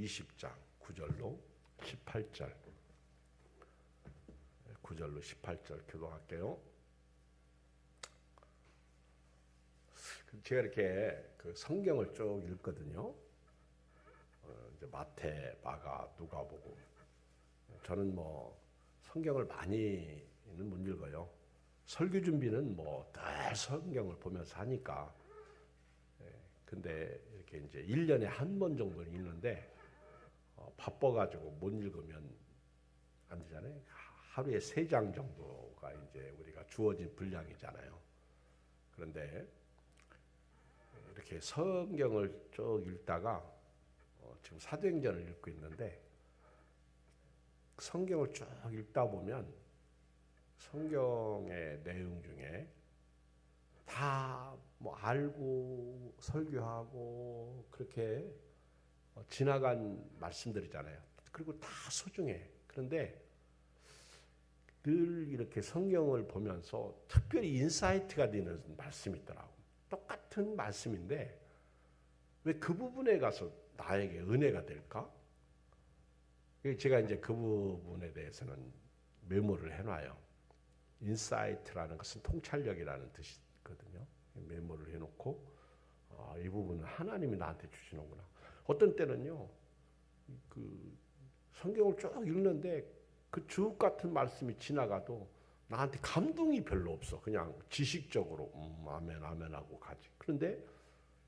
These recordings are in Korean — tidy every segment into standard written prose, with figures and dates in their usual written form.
20장 9절로 18절 9절로 18절 교독할게요. 제가 이렇게 그 성경을 쭉 읽거든요. 이제 마태, 마가, 누가복음. 저는 뭐 성경을 많이는 못 읽어요. 설교 준비는 뭐 늘 성경을 보면서 하니까. 근데 이렇게 이제 1년에 한 번 정도는 읽는데 바빠가지고 못 읽으면 안 되잖아요. 하루에 3장 정도가 이제 우리가 주어진 분량이잖아요. 그런데 이렇게 성경을 쭉 읽다가 지금 사도행전을 읽고 있는데 성경을 쭉 읽다 보면 성경의 내용 중에 다 뭐 알고 설교하고 그렇게 지나간 말씀들이잖아요. 그리고 다 소중해. 그런데 늘 이렇게 성경을 보면서 특별히 인사이트가 되는 말씀이 있더라고. 똑같은 말씀인데 왜 그 부분에 가서 나에게 은혜가 될까? 제가 이제 그 부분에 대해서는 메모를 해놔요. 인사이트라는 것은 통찰력이라는 뜻이거든요. 메모를 해놓고 이 부분은 하나님이 나한테 주시는구나. 어떤 때는요, 그 성경을 쭉 읽는데 그 주옥 같은 말씀이 지나가도 나한테 감동이 별로 없어. 그냥 지식적으로 아멘 아멘 하고 가지. 그런데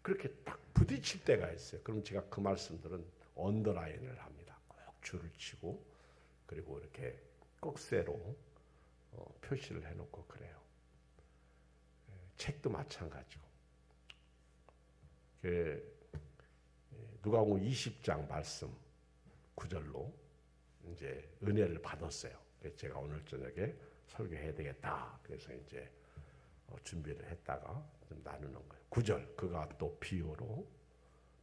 그렇게 딱 부딪힐 때가 있어요. 그럼 제가 그 말씀들은 언더라인을 합니다. 꼭 줄을 치고 그리고 이렇게 꼭새로 표시를 해놓고 그래요. 책도 마찬가지고. 누가복음 20장 말씀 9절로 이제 은혜를 받았어요. 제가 오늘 저녁에 설교해야 되겠다. 그래서 이제 준비를 했다가 좀 나누는 거예요. 9절 그가 또 비유로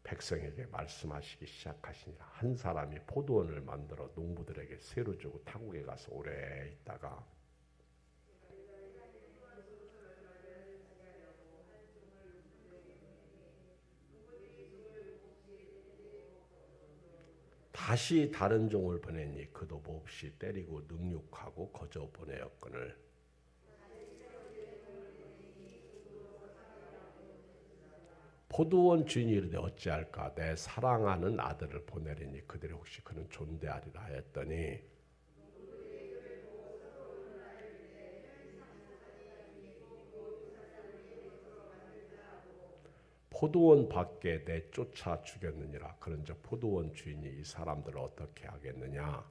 백성에게 말씀하시기 시작하시니라. 한 사람이 포도원을 만들어 농부들에게 새로 주고 타국에 가서 오래 있다가 다시 다른 종을 보내니 그도 몹시 때리고 능욕하고 거저 보내었거늘 포도원 주인이 이르되 어찌할까 내 사랑하는 아들을 보내리니 그들이 혹시 그는 존대하리라 하였더니 포도원 밖에 내쫓아 죽였느니라. 그런즉 포도원 주인이 이 사람들을 어떻게 하겠느냐.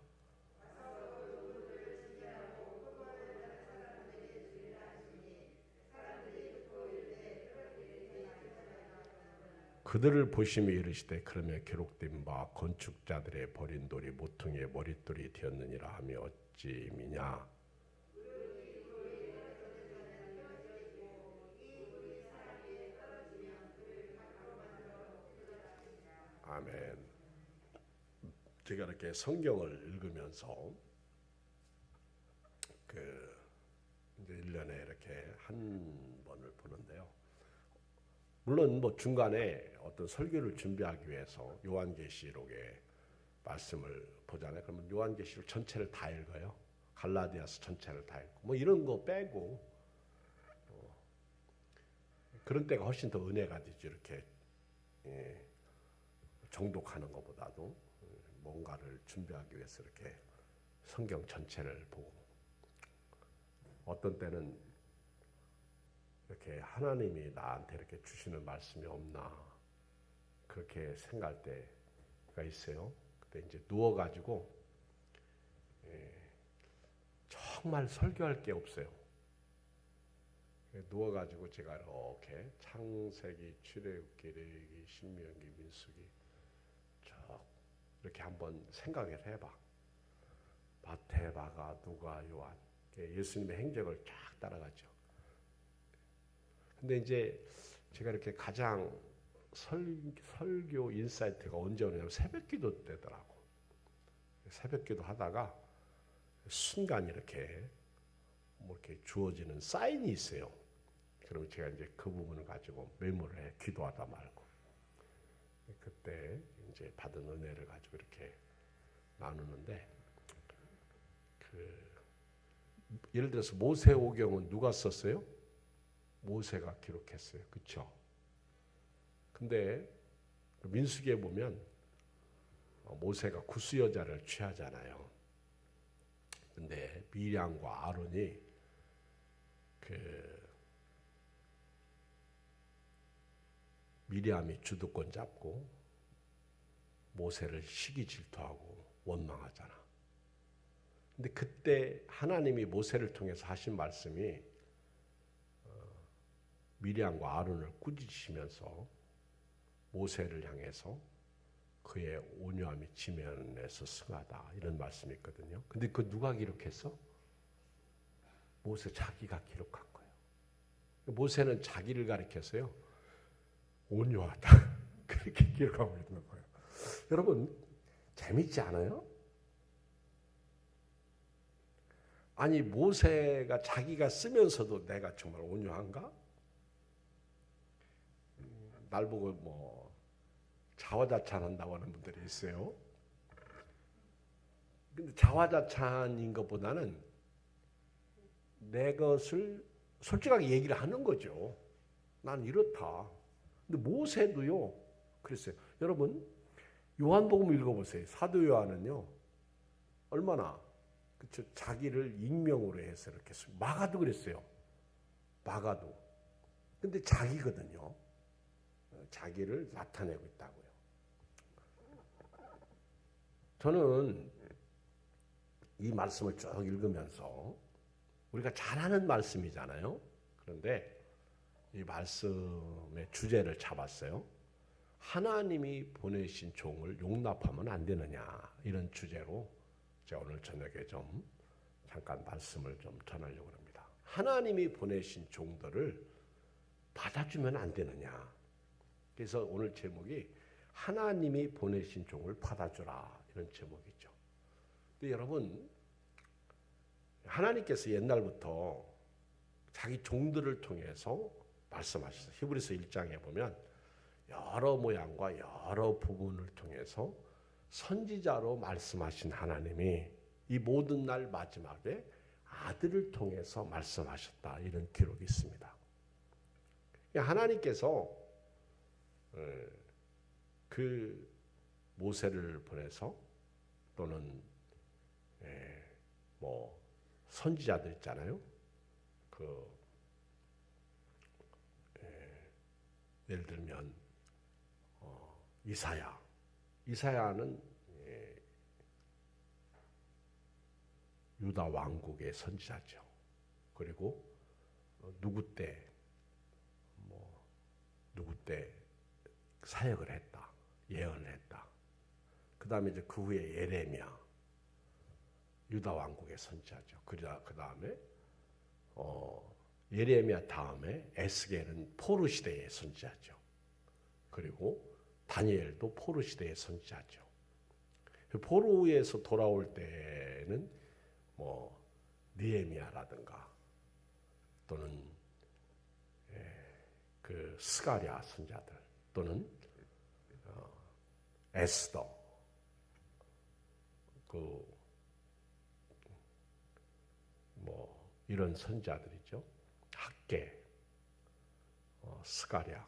그들을 보시며 이르시되 그러면 기록된 바 건축자들의 버린 돌이 모퉁이의 머릿돌이 되었느니라 하며 어찌미냐. 아멘. 제가 이렇게 성경을 읽으면서 이제 1년에 이렇게 한 번을 보는데요. 물론 뭐 중간에 어떤 설교를 준비하기 위해서 요한계시록의 말씀을 보잖아요. 그러면 요한계시록 전체를 다 읽어요. 갈라디아서 전체를 다 읽고 뭐 이런 거 빼고 그런 때가 훨씬 더 은혜가 되죠. 이렇게 정독하는 것보다도 뭔가를 준비하기 위해서 이렇게 성경 전체를 보고 어떤 때는 이렇게 하나님이 나한테 이렇게 주시는 말씀이 없나 그렇게 생각할 때가 있어요. 그때 이제 누워가지고 정말 설교할 게 없어요. 누워가지고 제가 이렇게 창세기, 출애굽기, 레위기, 신명기, 민수기 쭉 이렇게 한번 생각을 해봐. 마태, 마가, 누가, 요한 예수님의 행적을 쫙 따라가죠. 근데 이제 제가 이렇게 가장 설교 인사이트가 언제 오냐면 새벽기도 때더라고. 새벽기도 하다가 순간 이렇게 뭐 이렇게 주어지는 사인이 있어요. 그러면 제가 이제 그 부분을 가지고 메모를 해. 기도하다 말고. 그때 이제 받은 은혜를 가지고 이렇게 나누는데, 예를 들어서 모세오경은 누가 썼어요? 모세가 기록했어요. 그렇죠? 근데 민수기에 보면 모세가 구스 여자를 취하잖아요. 근데 미리암과 아론이 미리암이 주도권 잡고 모세를 시기 질투하고 원망하잖아. 근데 그때 하나님이 모세를 통해서 하신 말씀이 미리암과 아론을 꾸짖으시면서 모세를 향해서 그의 온유함이 지면에서 승하다, 이런 말씀이 있거든요. 근데 그 누가 기록했어? 모세 자기가 기록한 거예요. 모세는 자기를 가리켜서요, 온유하다 그렇게 기록하고 있는 거예요. 여러분, 재밌지 않아요? 아니, 모세가 자기가 쓰면서도 내가 정말 온유한가? 날 보고 뭐 자화자찬한다고 하는 분들이 있어요. 근데 자화자찬인 것보다는 내 것을 솔직하게 얘기를 하는 거죠. 난 이렇다. 근데 모세도요, 그랬어요. 여러분, 요한복음 읽어보세요. 사도 요한은요, 얼마나, 그쵸, 자기를 익명으로 해서 이렇게, 마가도 그랬어요. 마가도. 근데 자기거든요. 자기를 나타내고 있다고요. 저는 이 말씀을 쭉 읽으면서, 우리가 잘 아는 말씀이잖아요. 그런데 이 말씀의 주제를 잡았어요. 하나님이 보내신 종을 용납하면 안 되느냐, 이런 주제로 제가 오늘 저녁에 좀 잠깐 말씀을 좀 전하려고 합니다. 하나님이 보내신 종들을 받아주면 안 되느냐. 그래서 오늘 제목이 하나님이 보내신 종을 받아주라, 이런 제목이죠. 근데 여러분, 하나님께서 옛날부터 자기 종들을 통해서 말씀하셨어요. 히브리서 1장에 보면 여러 모양과 여러 부분을 통해서 선지자로 말씀하신 하나님이 이 모든 날 마지막에 아들을 통해서 말씀하셨다, 이런 기록이 있습니다. 하나님께서 그 모세를 보내서, 또는 뭐 선지자들 있잖아요. 예를 들면 이사야는 유다 왕국의 선지자죠. 그리고 누구 때 사역을 했다, 예언을 했다. 그 다음에 이제 그 후에 예레미야, 유다 왕국의 선지자죠. 그 다음에 예레미야 다음에 에스겔은 포로 시대의 선지자죠. 그리고 다니엘도 포로 시대의 선지자죠. 포로에서 돌아올 때는 뭐 느헤미야라든가, 또는 그 스가랴 선지자들, 또는 에스더, 뭐 이런 선지자들이죠. 학개, 스가랴,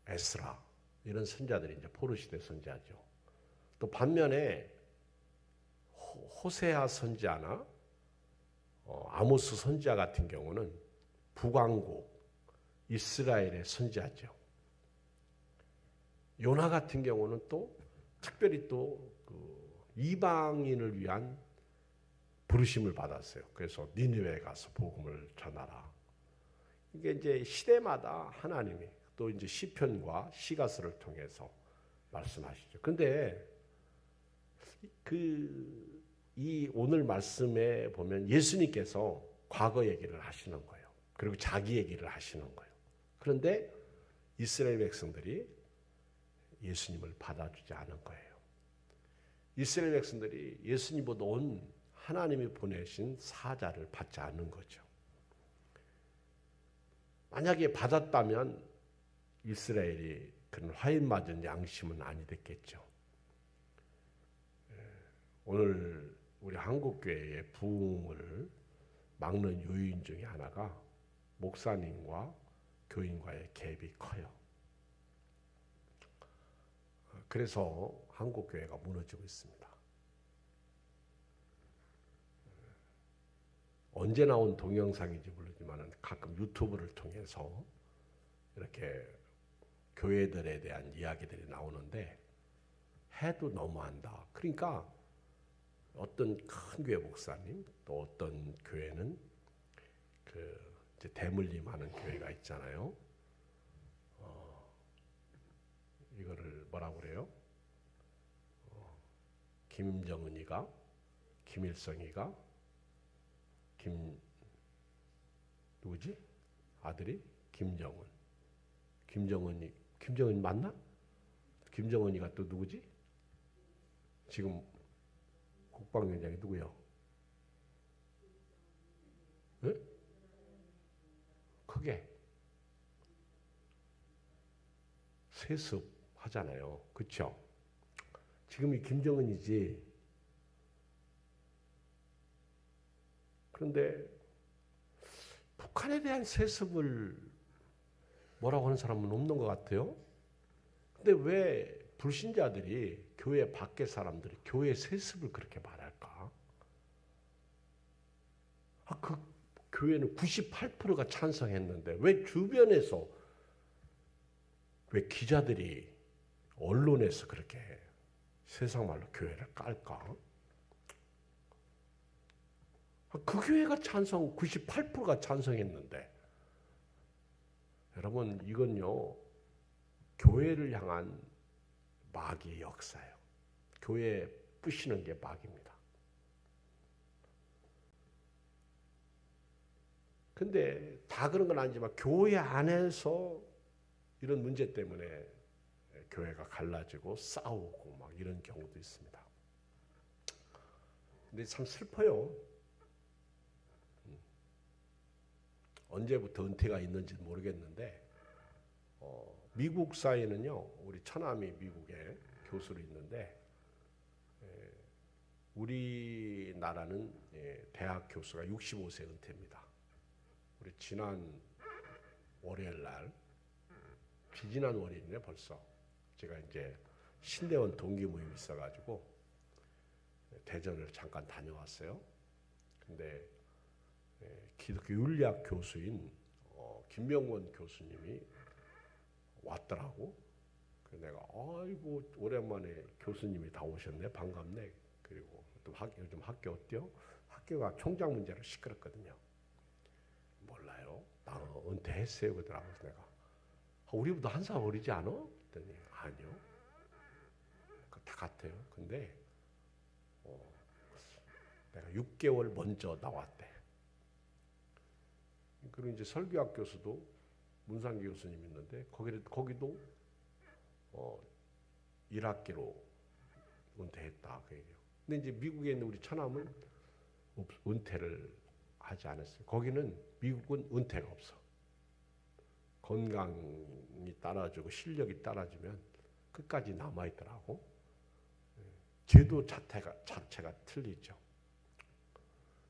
에스라, 이런 선지자들이 이제 포로 시대 선지자죠. 또 반면에 호세아 선지자나 아모스 선지자 같은 경우는 북왕국 이스라엘의 선지자죠. 요나 같은 경우는 또 특별히 또 이방인을 위한 부르심을 받았어요. 그래서 니느웨에 가서 복음을 전하라. 이게 이제 시대마다 하나님이 또 이제 시편과 시가서를 통해서 말씀하시죠. 근데 이 오늘 말씀에 보면 예수님께서 과거 얘기를 하시는 거예요. 그리고 자기 얘기를 하시는 거예요. 그런데 이스라엘 백성들이 예수님을 받아주지 않은 거예요. 이스라엘 백성들이 예수님보다 온 하나님이 보내신 사자를 받지 않는 거죠. 만약에 받았다면 이스라엘이 그런 화인맞은 양심은 아니 됐겠죠. 오늘 우리 한국교회의 부흥을 막는 요인 중에 하나가 목사님과 교인과의 갭이 커요. 그래서 한국교회가 무너지고 있습니다. 언제 나온 동영상인지 모르지만 가끔 유튜브를 통해서 이렇게 교회들에 대한 이야기들이 나오는데 해도 너무한다. 그러니까 어떤 큰 교회 목사님 또 어떤 교회는 이제 대물림 하는 교회가 있잖아요. 이거를 뭐라고 그래요? 김정은이가 김일성이가 누구지? 아들이 김정은 맞나? 김정은이가 또 누구지? 지금 국방위원장이 누구요? 네? 크게 세습 하잖아요. 그렇죠? 지금이 김정은이지. 그런데 북한에 대한 세습을 뭐라고 하는 사람은 없는 것 같아요. 근데 왜 불신자들이 교회 밖의 사람들이 교회 세습을 그렇게 말할까? 그 교회는 98%가 찬성했는데 왜 주변에서 왜 기자들이 언론에서 그렇게 세상 말로 교회를 깔까? 그 교회가 98%가 찬성했는데 여러분 이건요 교회를 향한 마귀의 역사예요. 교회에 부시는 게 마귀입니다. 근데 다 그런 건 아니지만 교회 안에서 이런 문제 때문에 교회가 갈라지고 싸우고 막 이런 경우도 있습니다. 근데 참 슬퍼요. 언제부터 은퇴가 있는지 모르겠는데 미국 사회는요. 우리 처남이 미국에 교수로 있는데 우리나라는 대학 교수가 65세 은퇴입니다. 우리 지난 월요일 날 지지난 월요일이네 벌써 제가 이제 신대원 동기 모임 있어가지고 대전을 잠깐 다녀왔어요. 근데 기독교 윤리학 교수인 김명원 교수님이 왔더라고. 그래서 내가 아이고 오랜만에 교수님이 다 오셨네 반갑네. 그리고 또 요즘 학교 어때요? 학교가 총장 문제로 시끄럽거든요. 몰라요. 나 은퇴했어요 그러더라고. 그래서 내가 우리보다 한 살 어리지 않아? 그랬더니 아니요. 다 같아요. 근데 내가 6개월 먼저 나왔대. 그리고 이제 설교학 교수도 문상기 교수님 있는데 거기도 1학기로 은퇴했다 그 얘기예요. 근데 이제 미국에 있는 우리 처남은 은퇴를 하지 않았어요. 거기는 미국은 은퇴가 없어. 건강이 따라주고 실력이 따라주면 끝까지 남아있더라고. 제도 자체가 틀리죠.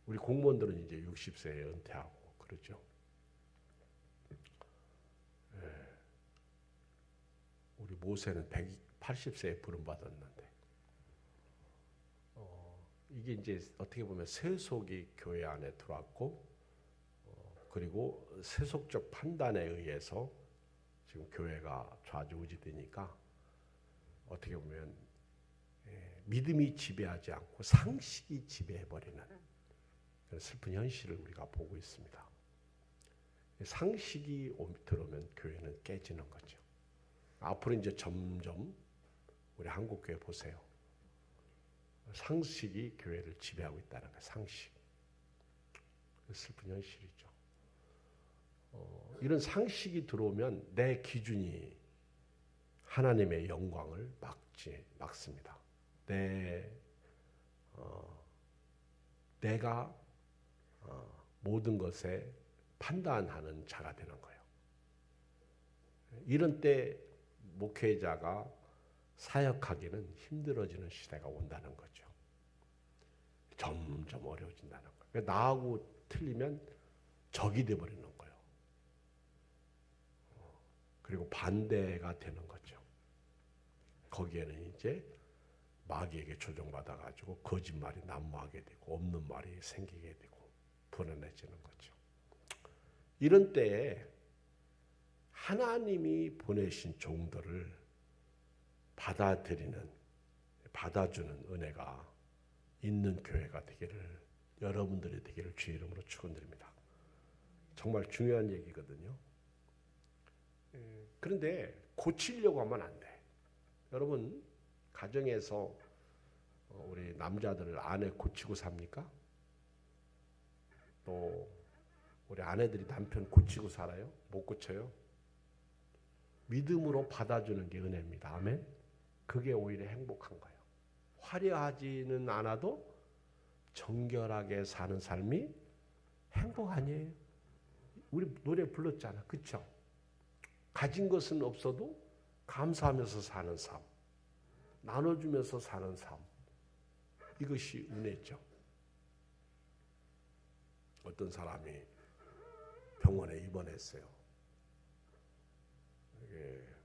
우리 공무원들은 이제 60세에 은퇴하고 그러죠. 우리 모세는 180세에 부름받았는데 이게 이제 어떻게 보면 세속이 교회 안에 들어왔고 그리고 세속적 판단에 의해서 지금 교회가 좌지우지되니까 어떻게 보면 믿음이 지배하지 않고 상식이 지배해버리는 그런 슬픈 현실을 우리가 보고 있습니다. 상식이 들어오면 교회는 깨지는 거죠. 앞으로 이제 점점 우리 한국교회 보세요. 상식이 교회를 지배하고 있다는 거예요. 상식. 슬픈 현실이죠. 이런 상식이 들어오면 내 기준이 하나님의 영광을 막습니다. 내가 모든 것에 판단하는 자가 되는 거예요. 이런 때 목회자가 사역하기는 힘들어지는 시대가 온다는 거죠. 점점 어려워진다는 거예요. 그러니까 나하고 틀리면 적이 돼버리는 거예요. 그리고 반대가 되는 거죠. 거기에는 이제 마귀에게 조종받아가지고 거짓말이 난무하게 되고 없는 말이 생기게 되고 불안해지는 거죠. 이런 때에 하나님이 보내신 종들을 받아주는 은혜가 있는 교회가 되기를, 여러분들이 되기를 주의 이름으로 축원드립니다. 정말 중요한 얘기거든요. 그런데 고치려고 하면 안 돼. 여러분 가정에서 우리 남자들 아내 고치고 삽니까? 또 우리 아내들이 남편 고치고 살아요? 못 고쳐요? 믿음으로 받아주는 게 은혜입니다. 아멘. 그게 오히려 행복한 거예요. 화려하지는 않아도 정결하게 사는 삶이 행복 아니에요? 우리 노래 불렀잖아. 그렇죠? 가진 것은 없어도 감사하면서 사는 삶, 나눠주면서 사는 삶, 이것이 은혜죠. 어떤 사람이 병원에 입원했어요.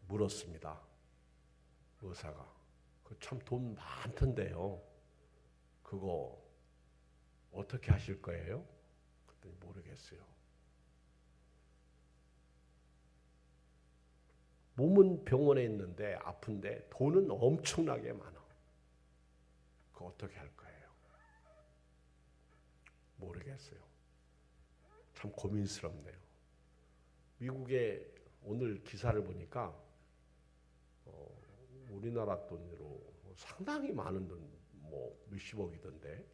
물었습니다. 의사가. 참 돈 많던데요. 그거 어떻게 하실 거예요? 그랬더니 모르겠어요. 몸은 병원에 있는데 아픈데 돈은 엄청나게 많아. 그거 어떻게 할 거예요? 모르겠어요. 참 고민스럽네요. 미국에 오늘 기사를 보니까 우리나라 돈으로 상당히 많은 돈, 몇십억이던데.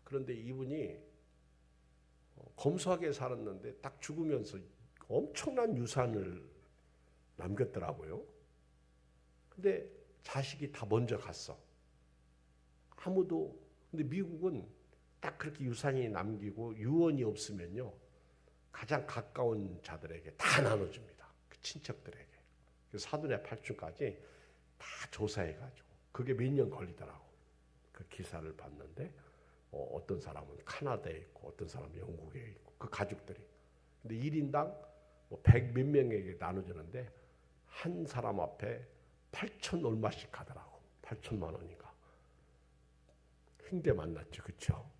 그런데 이분이 검소하게 살았는데 딱 죽으면서 엄청난 유산을 남겼더라고요. 근데 자식이 다 먼저 갔어. 근데 미국은 딱 그렇게 유산이 남기고 유언이 없으면요, 가장 가까운 자들에게 다 나눠줍니다. 그 친척들에게. 그래서 사돈의 팔촌까지 다 조사해가지고. 그게 몇 년 걸리더라고. 그 기사를 봤는데 어떤 사람은 카나다에 있고 어떤 사람은 영국에 있고 그 가족들이. 근데 1인당 100 몇 명에게 나눠주는데 한 사람 앞에 8천 얼마씩 하더라고. 8천만 원인가. 흉대 만났죠. 그렇죠?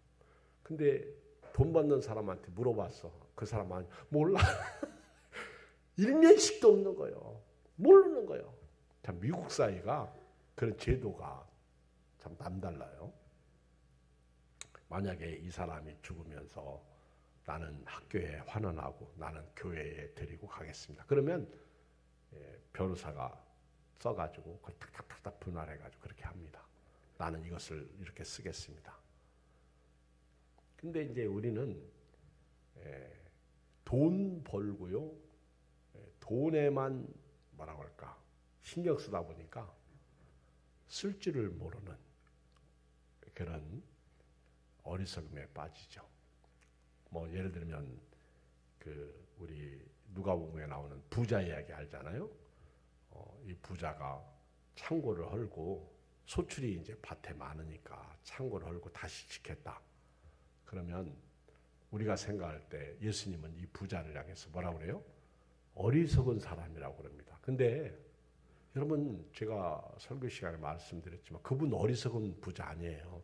근데 돈 받는 사람한테 물어봤어. 그 사람은 몰라. 일면식도 없는 거예요. 모르는 거예요. 참 미국 사회가 그런 제도가 참 남달라요. 만약에 이 사람이 죽으면서 나는 학교에 환원하고 나는 교회에 데리고 가겠습니다. 그러면 변호사가 써가지고 그걸 탁탁탁탁 분할해가지고 그렇게 합니다. 나는 이것을 이렇게 쓰겠습니다. 근데 이제 우리는 돈 벌고요, 돈에만 뭐라고 할까 신경 쓰다 보니까 쓸 줄을 모르는 그런 어리석음에 빠지죠. 예를 들면 우리 누가복음에 나오는 부자 이야기 알잖아요. 이 부자가 창고를 헐고 소출이 이제 밭에 많으니까 창고를 헐고 다시 짓겠다. 그러면 우리가 생각할 때 예수님은 이 부자를 향해서 뭐라고 그래요? 어리석은 사람이라고 그럽니다. 근데 여러분 제가 설교 시간에 말씀드렸지만 그분 어리석은 부자 아니에요.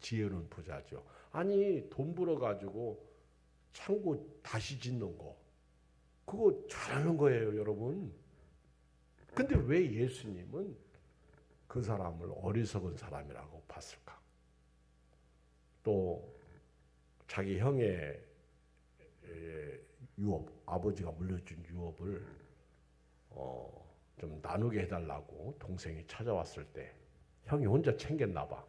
지혜로운 부자죠. 아니 돈 벌어가지고 창고 다시 짓는 거 그거 잘하는 거예요, 여러분. 근데 왜 예수님은 그 사람을 어리석은 사람이라고 봤을까? 또 자기 형의 유업, 아버지가 물려준 유업을 좀 나누게 해달라고 동생이 찾아왔을 때 형이 혼자 챙겼나 봐.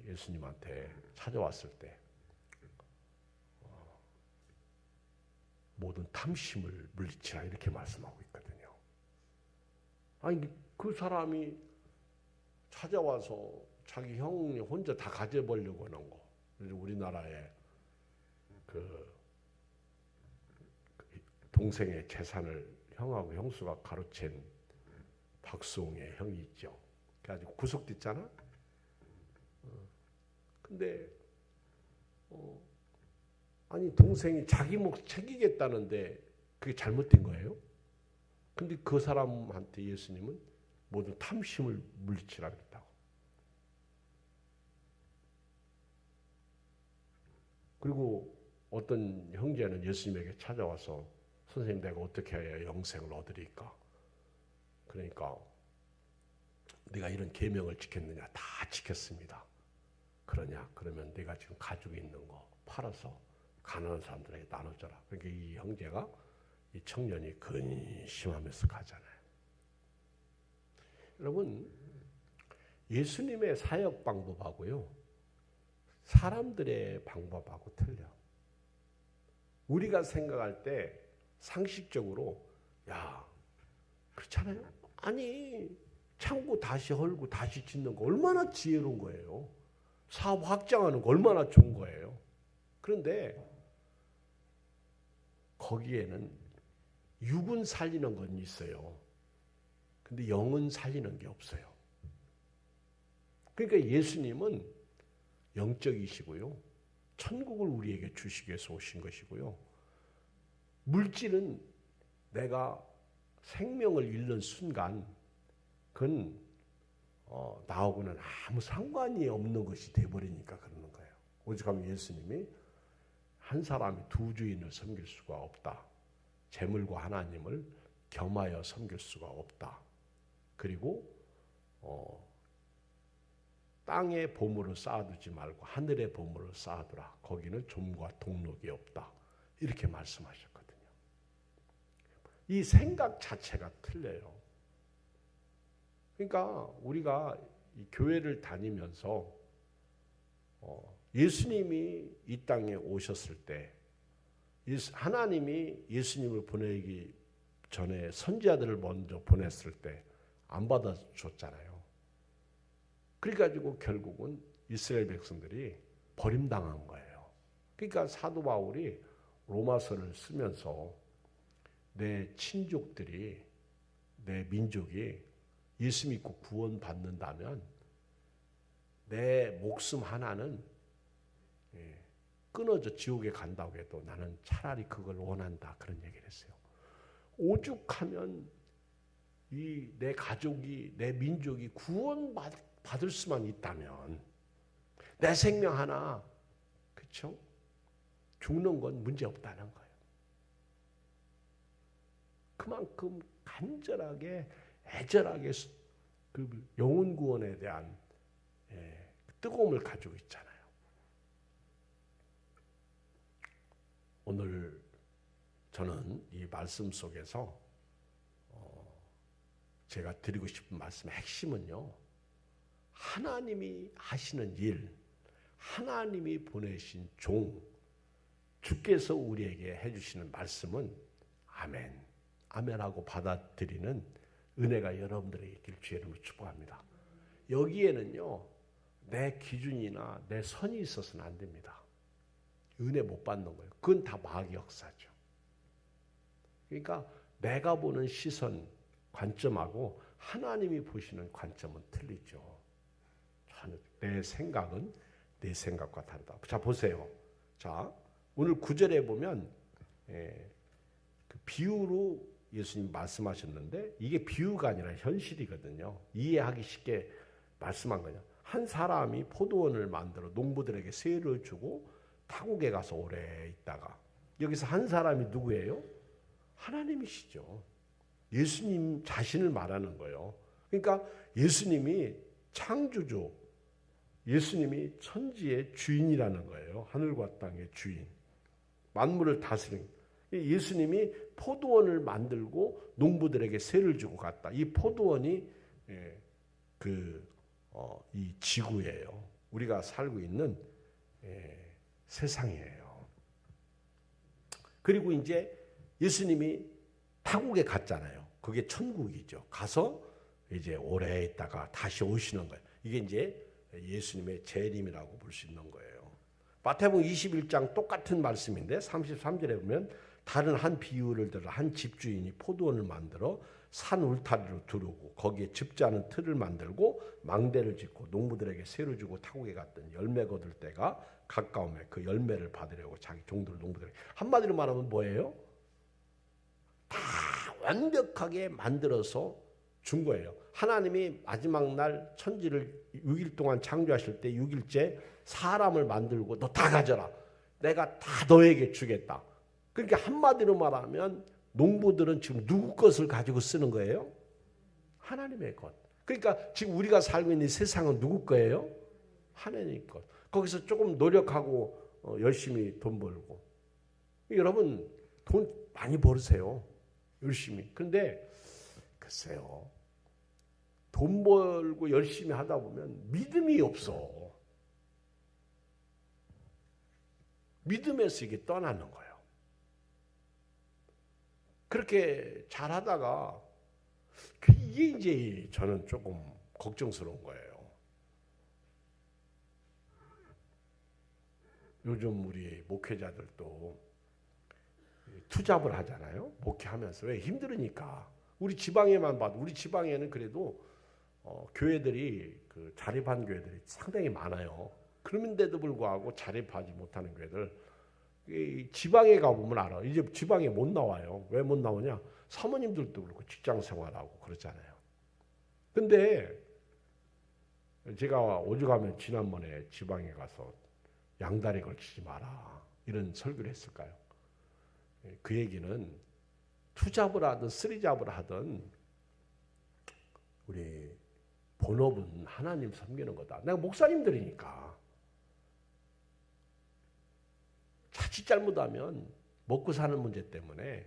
예수님한테 찾아왔을 때 모든 탐심을 물리치라 이렇게 말씀하고 있거든요. 아니 그 사람이 찾아와서 자기 형이 혼자 다 가져보려고 하는 거. 우리나라에 그 동생의 재산을 형하고 형수가 가로챈 박수홍의 형이 있죠. 그래가지고 구속됐잖아. 근데 아니 동생이 자기 몫 챙기겠다는데 그게 잘못된 거예요? 근데 그 사람한테 예수님은 모든 탐심을 물리치라 그랬다고. 그리고 어떤 형제는 예수님에게 찾아와서 선생님 내가 어떻게 해야 영생을 얻으리까? 그러니까 네가 이런 계명을 지켰느냐? 다 지켰습니다. 그러냐? 그러면 네가 지금 가지고 있는 거 팔아서 가난한 사람들에게 나눠줘라. 그러니까 이 형제가 이 청년이 근심하면서 가잖아요. 여러분 예수님의 사역 방법하고요 사람들의 방법하고 틀려. 우리가 생각할 때 상식적으로 야 그렇잖아요. 아니 창고 다시 헐고 다시 짓는 거 얼마나 지혜로운 거예요. 사업 확장하는 거 얼마나 좋은 거예요. 그런데 거기에는 육은 살리는 건 있어요. 근데 영은 살리는 게 없어요. 그러니까 예수님은 영적이시고요. 천국을 우리에게 주시기 위해서 오신 것이고요. 물질은 내가 생명을 잃는 순간 그건 나하고는 아무 상관이 없는 것이 돼버리니까 그러는 거예요. 오직하면 예수님이 한 사람이 두 주인을 섬길 수가 없다. 재물과 하나님을 겸하여 섬길 수가 없다. 그리고 땅의 보물을 쌓아두지 말고 하늘의 보물을 쌓아두라. 거기는 좀과 동록이 없다. 이렇게 말씀하셨거든요. 이 생각 자체가 틀려요. 그러니까 우리가 이 교회를 다니면서 예수님이 이 땅에 오셨을 때 하나님이 예수님을 보내기 전에 선지자들을 먼저 보냈을 때 안 받아줬잖아요. 그래가지고 결국은 이스라엘 백성들이 버림당한 거예요. 그러니까 사도 바울이 로마서를 쓰면서 내 친족들이 내 민족이 예수 믿고 구원받는다면 내 목숨 하나는 끊어져 지옥에 간다고 해도 나는 차라리 그걸 원한다. 그런 얘기를 했어요. 오죽하면 이 내 가족이 내 민족이 구원받을 수만 있다면 내 생명 하나 그렇죠? 죽는 건 문제 없다는 거예요. 그만큼 간절하게 애절하게 그 영혼 구원에 대한 뜨거움을 가지고 있잖아요. 오늘 저는 이 말씀 속에서 제가 드리고 싶은 말씀의 핵심은요. 하나님이 하시는 일, 하나님이 보내신 종, 주께서 우리에게 해주시는 말씀은 아멘, 아멘하고 받아들이는 은혜가 여러분들에게 있길 주의 이름으로 축복합니다. 여기에는요. 내 기준이나 내 선이 있어서는 안 됩니다. 은혜 못 받는 거예요. 그건 다 마귀 역사죠. 그러니까 내가 보는 시선, 관점하고 하나님이 보시는 관점은 틀리죠. 내 생각은 내 생각과 다르다. 자 보세요. 자 오늘 9절에 보면 그 비유로 예수님 말씀하셨는데 이게 비유가 아니라 현실이거든요. 이해하기 쉽게 말씀한 거냐. 한 사람이 포도원을 만들어 농부들에게 세를 주고 타국에 가서 오래 있다가 여기서 한 사람이 누구예요? 하나님이시죠. 예수님 자신을 말하는 거예요. 그러니까 예수님이 창조주, 예수님이 천지의 주인이라는 거예요. 하늘과 땅의 주인. 만물을 다스린. 예수님이 포도원을 만들고 농부들에게 세를 주고 갔다. 이 포도원이 이 지구예요. 우리가 살고 있는 세상이에요. 그리고 이제 예수님이 타국에 갔잖아요. 그게 천국이죠. 가서 이제 오래 있다가 다시 오시는 거예요. 이게 이제 예수님의 재림이라고 볼 수 있는 거예요. 마태복음 21장 똑같은 말씀인데 33절에 보면 다른 한 비유를 들어 한 집주인이 포도원을 만들어 산 울타리로 두르고 거기에 즙지 않은 틀을 만들고 망대를 짓고 농부들에게 새로 주고 타국에 갔던 열매 거둘 때가 가까움에 그 열매를 받으려고 자기 종들 농부들에게 한마디로 말하면 뭐예요? 다 완벽하게 만들어서 준 거예요. 하나님이 마지막 날 천지를 6일 동안 창조하실 때 6일째 사람을 만들고 너 다 가져라. 내가 다 너에게 주겠다. 그러니까 한마디로 말하면 농부들은 지금 누구 것을 가지고 쓰는 거예요? 하나님의 것. 그러니까 지금 우리가 살고 있는 세상은 누구 거예요? 하나님 것. 거기서 조금 노력하고 열심히 돈 벌고. 여러분 돈 많이 벌으세요. 열심히. 근데 글쎄요. 돈 벌고 열심히 하다 보면 믿음이 없어. 믿음에서 이게 떠나는 거예요. 그렇게 잘하다가 이게 이제 저는 조금 걱정스러운 거예요. 요즘 우리 목회자들도 투잡을 하잖아요. 목회하면서. 왜? 힘들으니까. 우리 지방에만 봐도 우리 지방에는 그래도 교회들이 그 자립한 교회들이 상당히 많아요. 그런데도 불구하고 자립하지 못하는 교회들 지방에 가보면 알아. 이제 지방에 못 나와요. 왜 못 나오냐? 사모님들도 그렇고 직장 생활하고 그렇잖아요. 근데 제가 오죽하면 지난번에 지방에 가서 양다리 걸치지 마라 이런 설교를 했을까요? 그 얘기는 투잡을 하든 쓰리잡을 하든 우리 본업은 하나님 섬기는 거다. 내가 목사님들이니까 자칫 잘못하면 먹고 사는 문제 때문에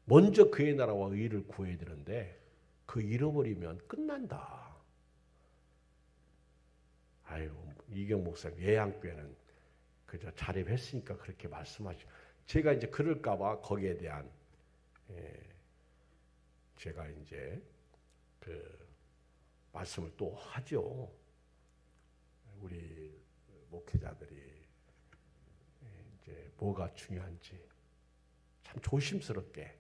먼저 그의 나라와 의를 구해야 되는데 그 잃어버리면 끝난다. 아유, 이경 목사님 예양교회는 그저 자립했으니까 그렇게 말씀하시고 제가 이제 그럴까봐 거기에 대한 제가 이제 그 말씀을 또 하죠. 우리 목회자들이 이제 뭐가 중요한지 참 조심스럽게.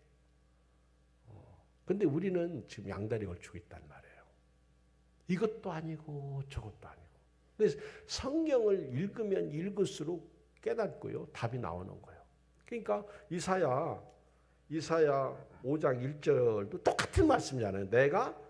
근데 우리는 지금 양다리 걸치고 있단 말이에요. 이것도 아니고 저것도 아니고. 그래서 성경을 읽으면 읽을수록 깨닫고요. 답이 나오는 거예요. 그러니까 이사야 5장 1절도 똑같은 말씀이잖아요. 내가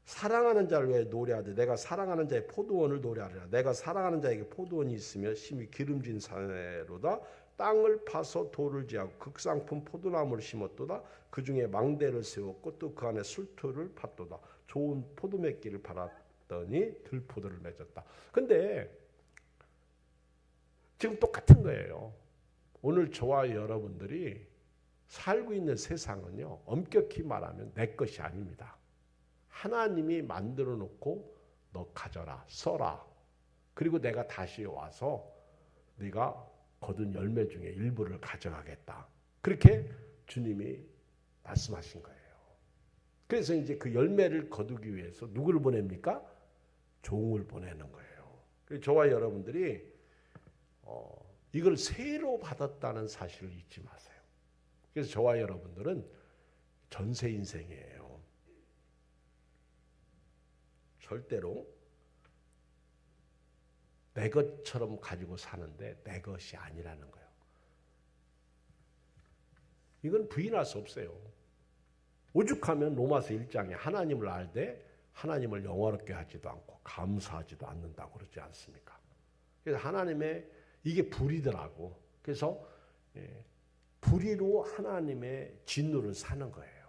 사랑하는 자를 위해 노래하되 내가 사랑하는 자의 포도원을 노래하리라. 내가 사랑하는 자에게 포도원이 있으며 심히 기름진 사내로다. 땅을 파서 돌을 지하고 극상품 포도나무를 심었도다. 그 중에 망대를 세웠고 또 그 안에 술토를 팠도다. 좋은 포도맺기를 팔았더니 들포도를 맺었다. 근데 지금 똑같은 거예요. 오늘 저와 여러분들이 살고 있는 세상은요. 엄격히 말하면 내 것이 아닙니다. 하나님이 만들어 놓고 너 가져라, 써라. 그리고 내가 다시 와서 네가 거둔 열매 중에 일부를 가져가겠다. 그렇게 주님이 말씀하신 거예요. 그래서 이제 그 열매를 거두기 위해서 누구를 보냅니까? 종을 보내는 거예요. 그래서 저와 여러분들이 이걸 새로 받았다는 사실을 잊지 마세요. 그래서 저와 여러분들은 전세 인생이에요. 절대로 내 것처럼 가지고 사는데 내 것이 아니라는 거예요. 이건 부인할 수 없어요. 오죽하면 로마서 1장에 하나님을 알되 하나님을 영화롭게 하지도 않고 감사하지도 않는다고 그러지 않습니까? 그래서 하나님의 이게 불의더라고. 그래서 불의로 하나님의 진노를 사는 거예요.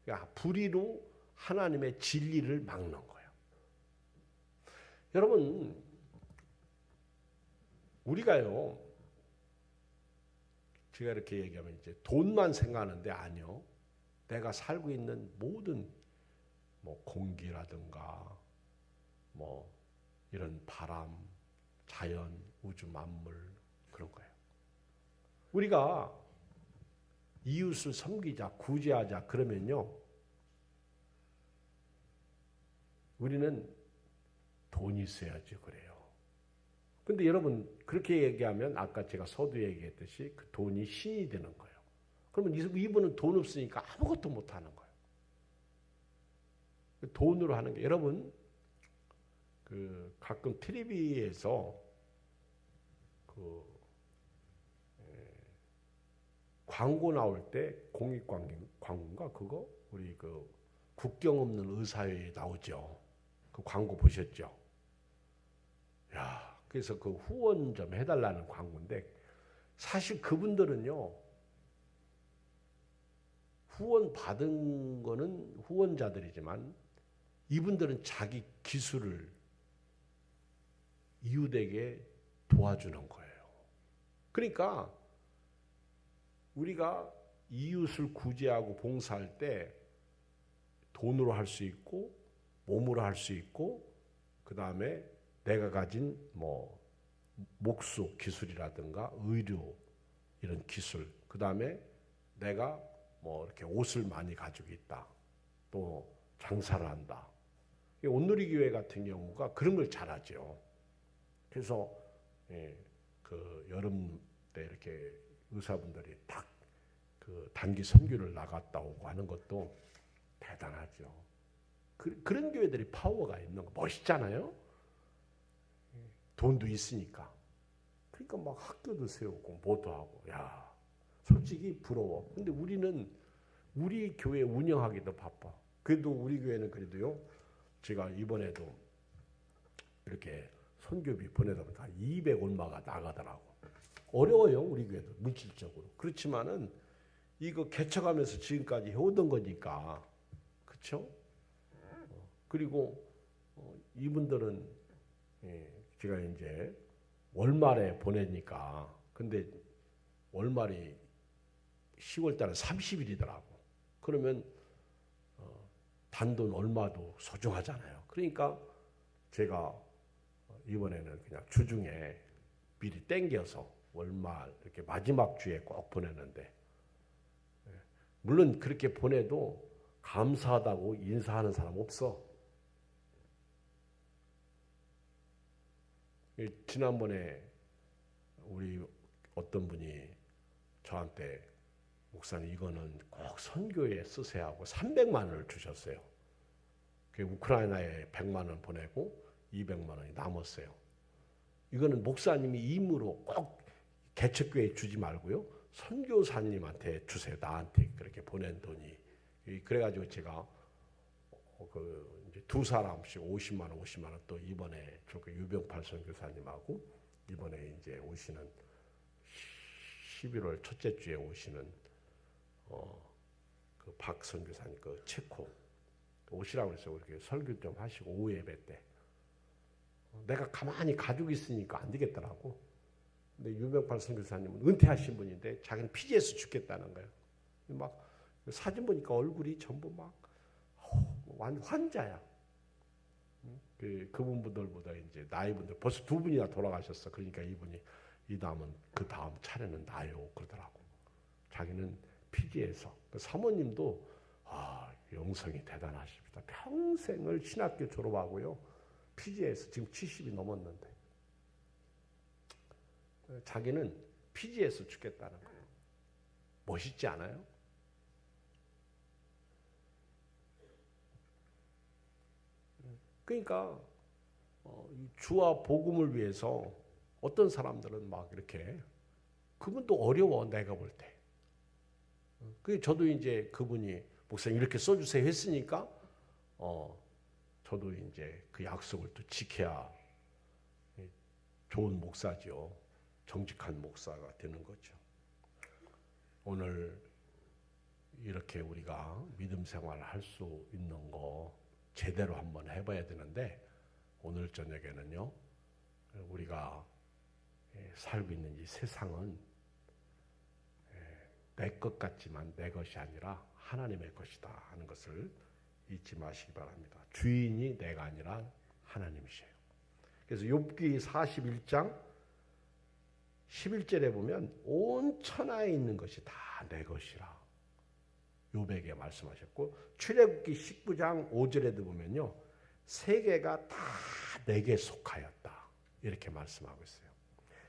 그러니까 불의로 하나님의 진리를 막는 거예요. 여러분, 우리가요, 제가 이렇게 얘기하면 이제 돈만 생각하는데 아니요. 내가 살고 있는 모든 뭐 공기라든가 뭐 이런 바람, 자연, 우주 만물 그런 거예요. 우리가 이웃을 섬기자, 구제하자 그러면요. 우리는 돈이 있어야지 그래요. 근데 여러분 그렇게 얘기하면 아까 제가 서두에 얘기했듯이 그 돈이 신이 되는 거예요. 그러면 이분은 돈 없으니까 아무것도 못 하는 거예요. 돈으로 하는 게 여러분 그 가끔 TV에서 그 광고 나올 때 공익 광고인가 그거 우리 그 국경 없는 의사회에 나오죠. 그 광고 보셨죠? 야, 그래서 그 후원 좀 해달라는 광고인데 사실 그분들은요 후원 받은 거는 후원자들이지만 이분들은 자기 기술을 이웃에게 도와주는 거예요. 그러니까 우리가 이웃을 구제하고 봉사할 때 돈으로 할 수 있고 몸으로 할 수 있고 그 다음에 내가 가진 뭐 목수 기술이라든가 의료 이런 기술 그 다음에 내가 뭐 이렇게 옷을 많이 가지고 있다 또 장사를 한다. 온누리교회 같은 경우가 그런 걸 잘하죠. 그래서 그 여름 때 이렇게 의사분들이 딱 그 단기 선교를 나갔다 오고 하는 것도 대단하죠. 그런 교회들이 파워가 있는 거 멋있잖아요. 돈도 있으니까. 그러니까 막 학교도 세우고 뭐도 하고 야 솔직히 부러워. 근데 우리는 우리 교회 운영하기도 바빠. 그래도 우리 교회는 그래도요. 제가 이번에도 이렇게 선교비 보내다 보니까 200 얼마가 나가더라고. 어려워요 우리 교회도 물질적으로. 그렇지만은 이거 개척하면서 지금까지 해오던 거니까 그렇죠? 그리고 이분들은 제가 이제 월말에 보내니까 근데 월말이 10월 달에 30일이더라고. 그러면 단돈 얼마도 소중하잖아요. 그러니까 제가 이번에는 그냥 주중에 미리 땡겨서 월말 이렇게 마지막 주에 꼭 보내는데 물론 그렇게 보내도 감사하다고 인사하는 사람 없어. 지난번에 우리 어떤 분이 저한테 목사님 이거는 꼭 선교에 쓰세요 하고 300만 원을 주셨어요. 그 우크라이나에 100만 원 보내고 200만 원이 남았어요. 이거는 목사님이 임으로 꼭 개척교회에 주지 말고요. 선교사님한테 주세요. 나한테 그렇게 보낸 돈이. 그래가지고 제가 그 이제 두 사람씩 50만 원, 50만 원 또 이번에 그 유병팔 선교사님하고 이번에 이제 오시는 11월 첫째 주에 오시는 그 박 선교사님 그 체코 오시라고 해서 이렇게 설교 좀 하시고 오후 예배 때 내가 가만히 가지고 있으니까 안 되겠더라고. 근데 유병팔 선교사님은 은퇴하신 분인데 자기는 피지에서 죽겠다는 거예요. 막 사진 보니까 얼굴이 전부 막 환자야. 그분들보다 이제 나이 분들 벌써 두 분이나 돌아가셨어. 그러니까 이분이 이 다음은 그 다음 차례는 나요 그러더라고. 자기는 피지에서 사모님도 영성이 대단하십니다. 평생을 신학교 졸업하고요. 피지에서 지금 70이 넘었는데 자기는 피지에서 죽겠다는 거예요. 멋있지 않아요? 그러니까 주와 복음을 위해서 어떤 사람들은 막 이렇게 그분도 어려워 내가 볼 때. 그 저도 이제 그분이 목사님 이렇게 써주세요 했으니까 저도 이제 그 약속을 또 지켜야 좋은 목사죠. 정직한 목사가 되는 거죠. 오늘 이렇게 우리가 믿음 생활을 할 수 있는 거 제대로 한번 해봐야 되는데 오늘 저녁에는요. 우리가 살고 있는 이 세상은 내 것 같지만 내 것이 아니라 하나님의 것이다 하는 것을 잊지 마시기 바랍니다. 주인이 내가 아니라 하나님이세요. 그래서 욥기 41장 11절에 보면 온 천하에 있는 것이 다 내 것이라 욥에게 말씀하셨고 출애굽기 19장 5절에도 보면요. 세계가 다 내게 속하였다. 이렇게 말씀하고 있어요.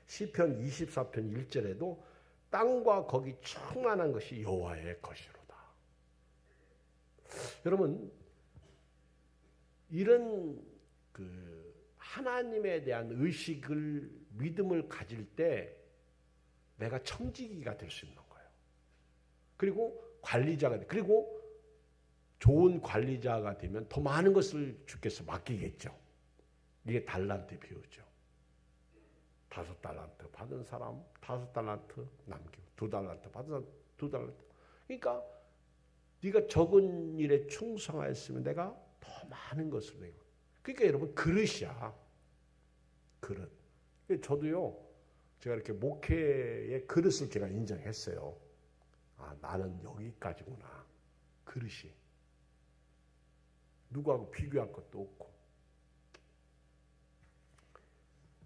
시편 24편 1절에도 땅과 거기 충만한 것이 여호와의 것이로다. 여러분, 이런 하나님에 대한 의식을, 믿음을 가질 때 내가 청지기가 될 수 있는 거예요. 그리고 관리자가 돼. 그리고 좋은 관리자가 되면 더 많은 것을 주께서 맡기겠죠. 이게 달란트 비유죠. 5달란트 받은 사람 5달란트 남기고 2달란트 받은 사람 2달란트. 그러니까 네가 적은 일에 충성하였으면 내가 더 많은 것을 내고. 그러니까 여러분, 그릇이야. 그릇. 저도요, 제가 이렇게 목회의 그릇을 제가 인정했어요. 아, 나는 여기까지구나. 그릇이. 누구하고 비교할 것도 없고.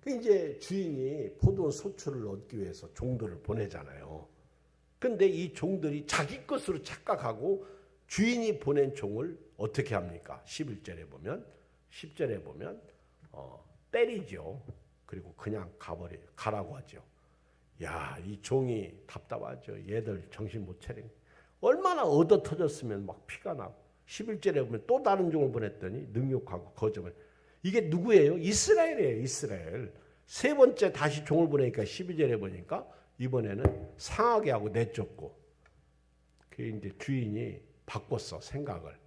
이제 주인이 포도원 소출을 얻기 위해서 종들을 보내잖아요. 근데 이 종들이 자기 것으로 착각하고 주인이 보낸 종을 어떻게 합니까? 11절에 보면, 10절에 보면 때리죠. 그리고 그냥 가라고 하죠. 야, 이 종이 답답하죠. 얘들 정신 못 차리고. 얼마나 얻어 터졌으면 막 피가 나고. 11절에 보면 또 다른 종을 보냈더니 능욕하고 거짓말. 이게 누구예요? 이스라엘이에요. 이스라엘. 세 번째 다시 종을 보내니까 12절에 보니까 이번에는 상하게 하고 내쫓고. 그게 이제 주인이 바꿨어, 생각을.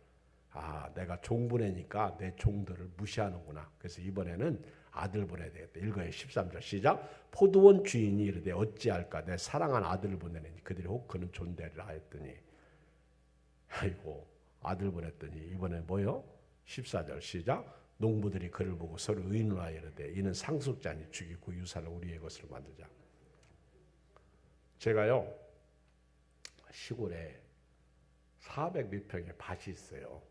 아, 내가 종 보내니까 내 종들을 무시하는구나. 그래서 이번에는 아들 보내야 되겠다. 읽어요. 13절 시작. 포도원 주인이 이르되 어찌할까? 내 사랑한 아들을 보내니 그들이 혹 그는 존대를 하였더니. 아이고, 아들 보냈더니 이번에 뭐요? 14절 시작. 농부들이 그를 보고 서로 의논하여 이르되 이는 상속자니 죽이고 유산을 우리의 것으로 만들자. 제가요, 시골에 400몇 평의 밭이 있어요.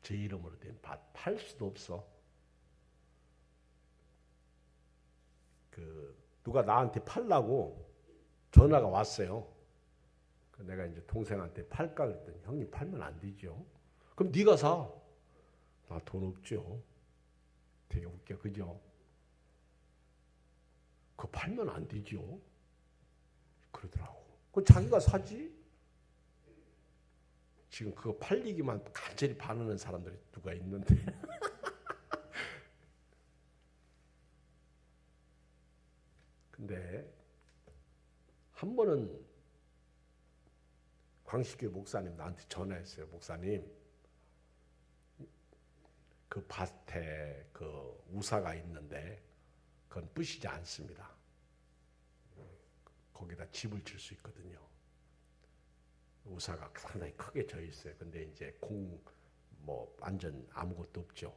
제 이름으로 된 밭. 팔 수도 없어. 누가 나한테 팔라고 전화가 왔어요. 내가 이제 동생한테 팔까 그랬더니 형님 팔면 안 되죠. 그럼 네가 사. 나 돈 없죠. 되게 웃겨, 그죠? 그거 팔면 안 되죠. 그러더라고. 그럼 자기가 사지. 지금 그거 팔리기만 간절히 바라는 사람들이 누가 있는데. 근데 한 번은 광식교회 목사님 나한테 전화했어요. 목사님, 그 밭에 그 우사가 있는데 그건 부시지 않습니다. 거기다 집을 질 수 있거든요. 우사가 상당히 크게 져 있어요. 근데 이제 완전 아무것도 없죠.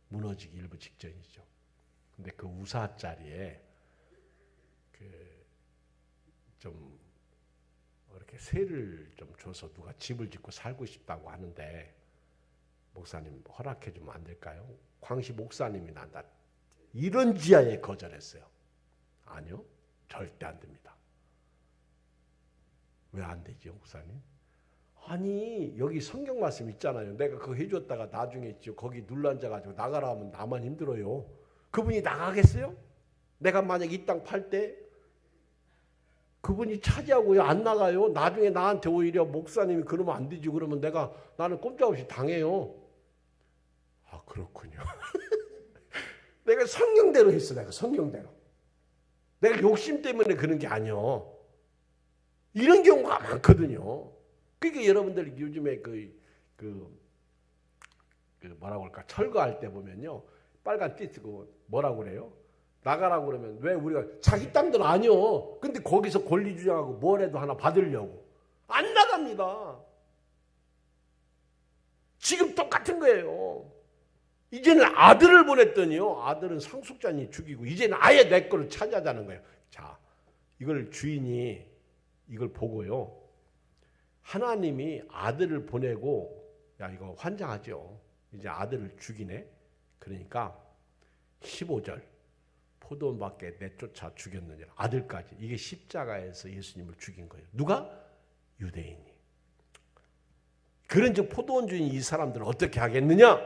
무너지기 일부 직전이죠. 근데 그 우사 자리에 좀 이렇게 세를 좀 줘서 누가 집을 짓고 살고 싶다고 하는데 목사님 허락해 주면 안 될까요? 광시 목사님이 난다. 이런 지하에 거절했어요. 아니요, 절대 안 됩니다. 왜 안 되죠, 목사님? 아니, 여기 성경 말씀 있잖아요. 내가 그거 해줬다가 나중에 거기 눌러앉아가지고 나가라 하면 나만 힘들어요. 그분이 나가겠어요? 내가 만약 이 땅 팔 때 그분이 차지하고요, 안 나가요. 나중에 나한테 오히려 목사님이 그러면 안 되지. 그러면 나는 꼼짝없이 당해요. 아, 그렇군요. 내가 성경대로 했어. 내가 성경대로. 내가 욕심 때문에 그런 게 아니요. 이런 경우가 많거든요. 그러니까 여러분들 요즘에 뭐라고 할까, 철거할 때 보면요, 빨간 띠 쓰고 뭐라고 그래요? 나가라고 그러면 왜 우리가 자기 땅들 아니요. 근데 거기서 권리 주장하고 뭐라도 하나 받으려고 안 나갑니다. 지금 똑같은 거예요. 이제는 아들을 보냈더니요, 아들은 상속자니 죽이고 이제는 아예 내 거를 차지하자는 거예요. 자, 이걸 주인이 이걸 보고요, 하나님이 아들을 보내고, 야, 이거 환장하죠. 이제 아들을 죽이네. 그러니까 15절 포도원 밖에 내쫓아 죽였느니라. 아들까지. 이게 십자가에서 예수님을 죽인 거예요. 누가? 유대인이. 그런즉 포도원 주인 이 사람들은 어떻게 하겠느냐?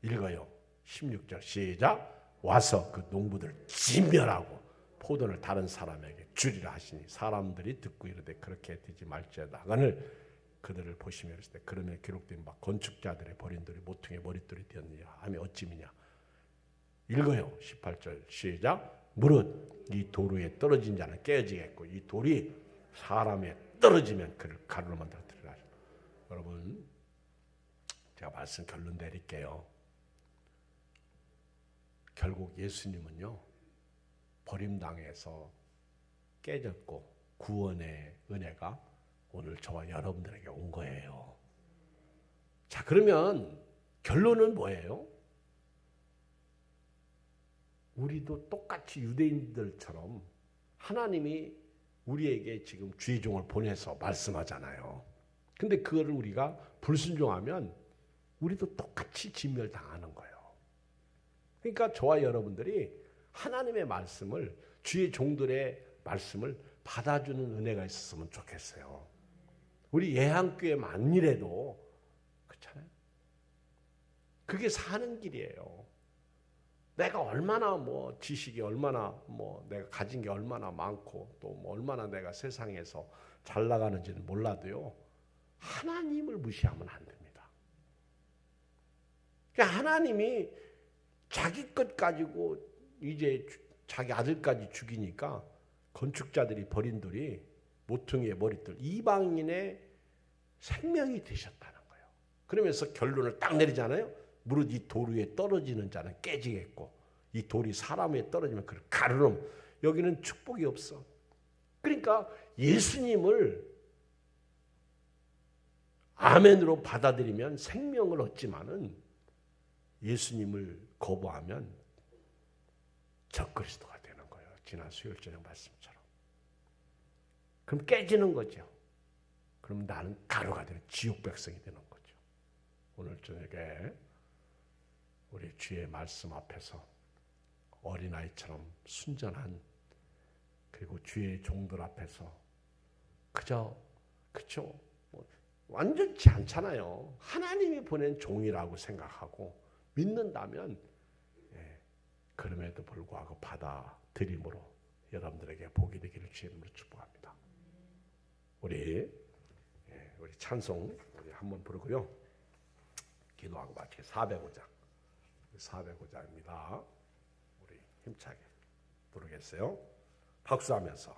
읽어요. 16절 시작. 와서 그 농부들을 진멸하고 포도를 다른 사람에게 주리라 하시니 사람들이 듣고 이르되 그렇게 되지 말지어다 하거늘 그들을 보시며 이르시되 그러면 기록된 바 건축자들의 버린 돌이 모퉁이의 머릿돌이 되었느냐 하며 어찌미냐. 읽어요. 18절 시작. 무릇 이 돌 위에 떨어진 자는 깨어지겠고 이 돌이 사람에 떨어지면 그를 가루로 만들어뜨리라. 여러분 제가 말씀 결론 내릴게요. 결국 예수님은요 버림당해서 깨졌고 구원의 은혜가 오늘 저와 여러분들에게 온 거예요. 자, 그러면 결론은 뭐예요? 우리도 똑같이 유대인들처럼 하나님이 우리에게 지금 주의 종을 보내서 말씀하잖아요. 근데 그거를 우리가 불순종하면 우리도 똑같이 진멸당하는 거예요. 그러니까 저와 여러분들이 하나님의 말씀을, 주의 종들의 말씀을 받아주는 은혜가 있었으면 좋겠어요. 우리 예한교회 만일에도 그렇잖아요. 그게 사는 길이에요. 내가 얼마나 뭐 지식이 얼마나 뭐 내가 가진 게 얼마나 많고 또 뭐 얼마나 내가 세상에서 잘 나가는지는 몰라도요. 하나님을 무시하면 안 됩니다. 그러니까 하나님이 자기 것 가지고 이제 자기 아들까지 죽이니까 건축자들이 버린 돌이 모퉁이의 머릿돌 이방인의 생명이 되셨다는 거예요. 그러면서 결론을 딱 내리잖아요. 무릇 이 돌 위에 떨어지는 자는 깨지겠고 이 돌이 사람 위에 떨어지면 그를 가르름. 여기는 축복이 없어. 그러니까 예수님을 아멘으로 받아들이면 생명을 얻지만은 예수님을 거부하면 적그리스도가 되는 거예요. 지난 수요일 저녁 말씀처럼. 그럼 깨지는 거죠. 그럼 나는 가루가 되는 지옥 백성이 되는 거죠. 오늘 저녁에 우리 주의 말씀 앞에서 어린아이처럼 순전한 그리고 주의 종들 앞에서 그죠? 뭐 완전치 않잖아요. 하나님이 보낸 종이라고 생각하고 믿는다면 그럼에도 불구하고 받아들임으로 여러분들에게 복이 되기를 주의 이름으로 축복합니다. 우리 찬송 우리 한번 부르고요. 기도하고 마치게 405장입니다. 우리 힘차게 부르겠어요. 박수하면서.